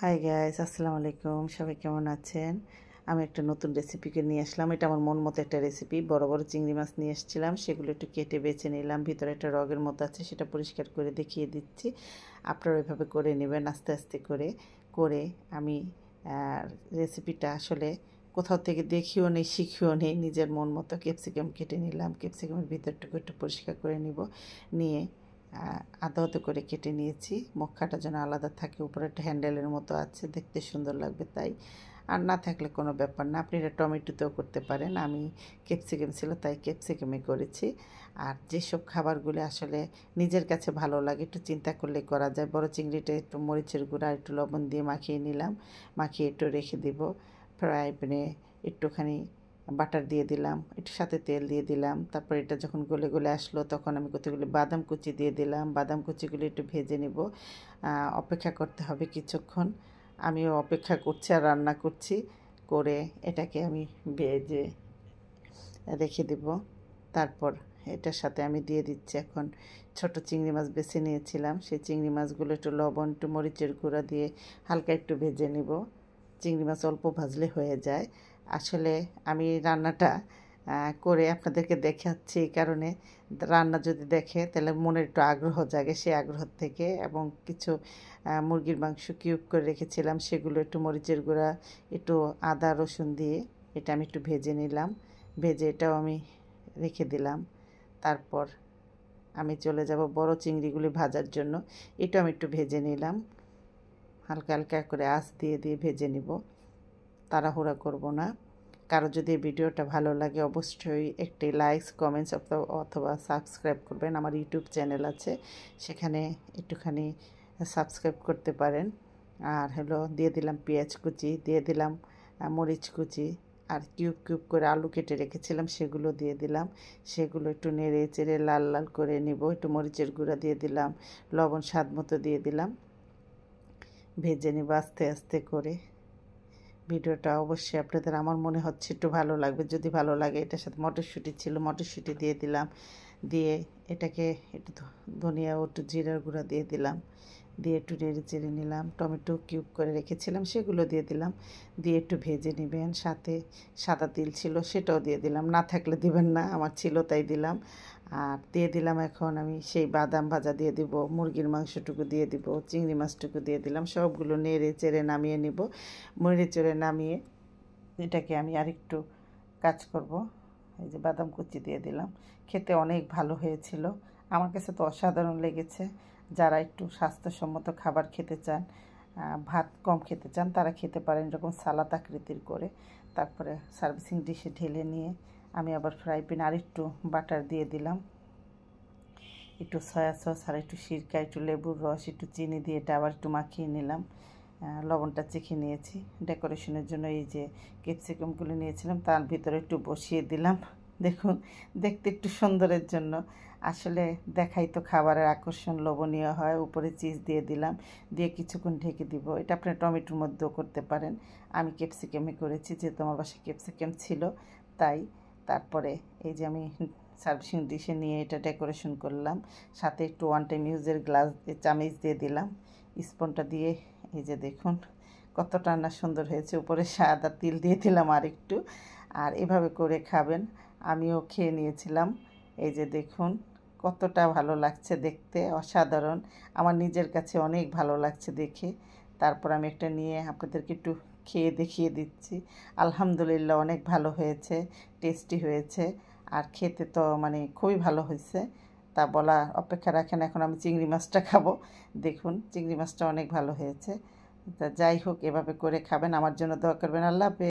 Hi guys, আসসালামু আলাইকুম। সবাই কেমন আছেন? আমি একটা নতুন রেসিপিকে নিয়ে আসলাম। এটা আমার মন মতো একটা রেসিপি। বড় বড় চিংড়ি মাছ নিয়ে এসেছিলাম, সেগুলো একটু কেটে বেছে নিলাম। ভিতরে একটা রগের মতো আছে, সেটা পরিষ্কার করে দেখিয়ে দিচ্ছি। আপনারা ওইভাবে করে নেবেন আস্তে আস্তে করে। আমি রেসিপিটা আসলে কোথাও থেকে দেখিও নেই, শিখিও নেই, নিজের মন মতো ক্যাপসিকাম কেটে নিলাম। ক্যাপসিকামের ভিতরটুকু একটু পরিষ্কার করে নিয়ে আধা আধা করে কেটে নিয়েছি। মুখটা যেন আলাদা থাকে, উপরে একটা হ্যান্ডেলের মতো আছে, দেখতে সুন্দর লাগবে তাই। আর না থাকলে কোনো ব্যাপার না, আপনি এটা টমেটোতেও করতে পারেন। আমি ক্যাপসিকাম ছিল তাই ক্যাপসিকামে করেছি। আর যেসব খাবারগুলো আসলে নিজের কাছে ভালো লাগে একটু চিন্তা করলে করা যায়। বড় চিংড়িটা একটু মরিচের গুঁড়া একটু লবণ দিয়ে মাখিয়ে নিলাম, মাখিয়ে একটু রেখে দিব। ফ্রাই প্যানে একটুখানি বাটার দিয়ে দিলাম, একটু সাথে তেল দিয়ে দিলাম। তারপর এটা যখন গলে গলে আসলো তখন আমি কতগুলি বাদাম কুচি দিয়ে দিলাম। বাদাম কুচিগুলি একটু ভেজে নেব, অপেক্ষা করতে হবে কিছুক্ষণ। আমিও অপেক্ষা করছি আর রান্না করছি। করে এটাকে আমি ভেজে রেখে দেব। তারপর এটার সাথে আমি দিয়ে দিচ্ছি এখন ছোট চিংড়ি মাছ বেছে নিয়েছিলাম, সেই চিংড়ি মাছগুলো একটু লবণ একটু মরিচের গুঁড়া দিয়ে হালকা একটু ভেজে নেব। চিংড়ি মাছ অল্প ভাজলে হয়ে যায়। আসলে আমি রান্নাটা করে আপনাদেরকে দেখাচ্ছি এই কারণে, রান্না যদি দেখে তাহলে মনের একটু আগ্রহ জাগে। সেই আগ্রহ থেকে এবং কিছু মুরগির মাংস কিউব করে রেখেছিলাম, সেগুলো একটু মরিচের গুঁড়া একটু আদা রসুন দিয়ে এটা আমি একটু ভেজে নিলাম। ভেজে এটাও আমি রেখে দিলাম। তারপর আমি চলে যাব বড় চিংড়িগুলি ভাজার জন্য। এটা আমি একটু ভেজে নিলাম, হালকা হালকা করে আঁচ দিয়ে দিয়ে ভেজে নিব, তাড়াহুড়া করব না। কারো যদি ভিডিওটা ভালো লাগে অবশ্যই একটি লাইক কমেন্টস অথবা সাবস্ক্রাইব করবেন। আমার ইউটিউব চ্যানেল আছে, সেখানে একটুখানি সাবস্ক্রাইব করতে পারেন। আর দিয়ে দিলাম পেঁয়াজ কুচি, দিয়ে দিলাম মরিচ কুচি, আর কিউব কিউব করে আলু কেটে রেখেছিলাম সেগুলো দিয়ে দিলাম। সেগুলো একটু নেড়ে চেড়ে লাল লাল করে নিব। একটু মরিচের গুঁড়া দিয়ে দিলাম, লবণ স্বাদ মতো দিয়ে দিলাম, ভেজে নিব আস্তে আস্তে করে। ভিডিওটা অবশ্যই আপনাদের আমার মনে হচ্ছে একটু ভালো লাগবে। যদি ভালো লাগে, এটার সাথে মটরশুঁটি ছিল, মটরশুঁটি দিয়ে দিলাম। দিয়ে এটাকে একটু ধনিয়া ও একটু জিরার গুঁড়া দিয়ে দিলাম, দিয়ে একটু নেড়ে চেড়ে নিলাম। টমেটো কিউব করে রেখেছিলাম সেগুলো দিয়ে দিলাম, দিয়ে একটু ভেজে নেবেন। সাথে সাদা তিল ছিল, সেটাও দিয়ে দিলাম, না থাকলে দিবেন না, আমার ছিল তাই দিলাম। আর দিয়ে দিলাম এখন আমি সেই বাদাম ভাজা দিয়ে দিব, মুরগির মাংসটুকু দিয়ে দিব, চিংড়ি মাছটুকু দিয়ে দিলাম। সবগুলো নেড়ে চেড়ে নামিয়ে নিব। নেড়ে চেড়ে নামিয়ে এটাকে আমি আরেকটু কাজ করব। এই যে বাদাম কুচি দিয়ে দিলাম। খেতে অনেক ভালো হয়েছিল, আমার কাছে তো অসাধারণ লেগেছে। যারা একটু স্বাস্থ্যসম্মত খাবার খেতে চান, ভাত কম খেতে চান, তারা খেতে পারেন এরকম সালাদ আকৃতির করে। তারপরে সার্ভিসিং ডিশে ঢেলে নিয়ে আমি আবার ফ্রাই প্যানে আরেকটু বাটার দিয়ে দিলাম, একটু সয়া সস আর একটু সিরকা একটু লেবুর রস একটু চিনি দিয়ে এটা আবার একটু মাখিয়ে নিলাম। লবণটা চেখে নিয়েছি। ডেকোরেশনের জন্য এই যে ক্যাপসিকামগুলো নিয়েছিলাম তার ভিতরে একটু বসিয়ে দিলাম। দেখুন, দেখতে একটু সুন্দরের জন্য। আসলে দেখাই তো খাবারের আকর্ষণ লোভনীয় হয়। উপরে চিজ দিয়ে দিলাম, দিয়ে কিছুক্ষণ ঢেকে দিব। এটা আপনি টমেটোর মধ্যেও করতে পারেন, আমি ক্যাপসিকামে করেছি যেহেতু আমার বাসায় ক্যাপসিকাম ছিল তাই। তারপরে এই যে আমি সার্ভিসিং ডিশে নিয়ে এটা ডেকোরেশন করলাম। সাথে একটু ওয়ান টাইম ইউজের গ্লাস চামচ দিয়ে দিলাম, স্পুনটা দিয়ে। এই যে দেখুন কতটা না সুন্দর হয়েছে। উপরে সাদা তিল দিয়ে দিলাম আর একটু। আর এভাবে করে খাবেন। আমিও খেয়ে নিয়েছিলাম। এই যে দেখুন কতটা ভালো লাগছে দেখতে, অসাধারণ। আমার নিজের কাছে অনেক ভালো লাগছে দেখে। তারপর আমি একটা নিয়ে আপনাদেরকে একটু খেয়ে দেখিয়ে দিচ্ছি। আলহামদুলিল্লাহ অনেক ভালো হয়েছে, টেস্টি হয়েছে। আর খেতে তো মানে খুবই ভালো হয়েছে। তা বলা অপেক্ষা রাখেন, এখন আমি চিংড়ি মাছটা খাবো। দেখুন চিংড়ি মাছটা অনেক ভালো হয়েছে। তা যাই হোক, এভাবে করে খাবেন। আমার জন্য দোয়া করবেন। আল্লাহ হাফেজ।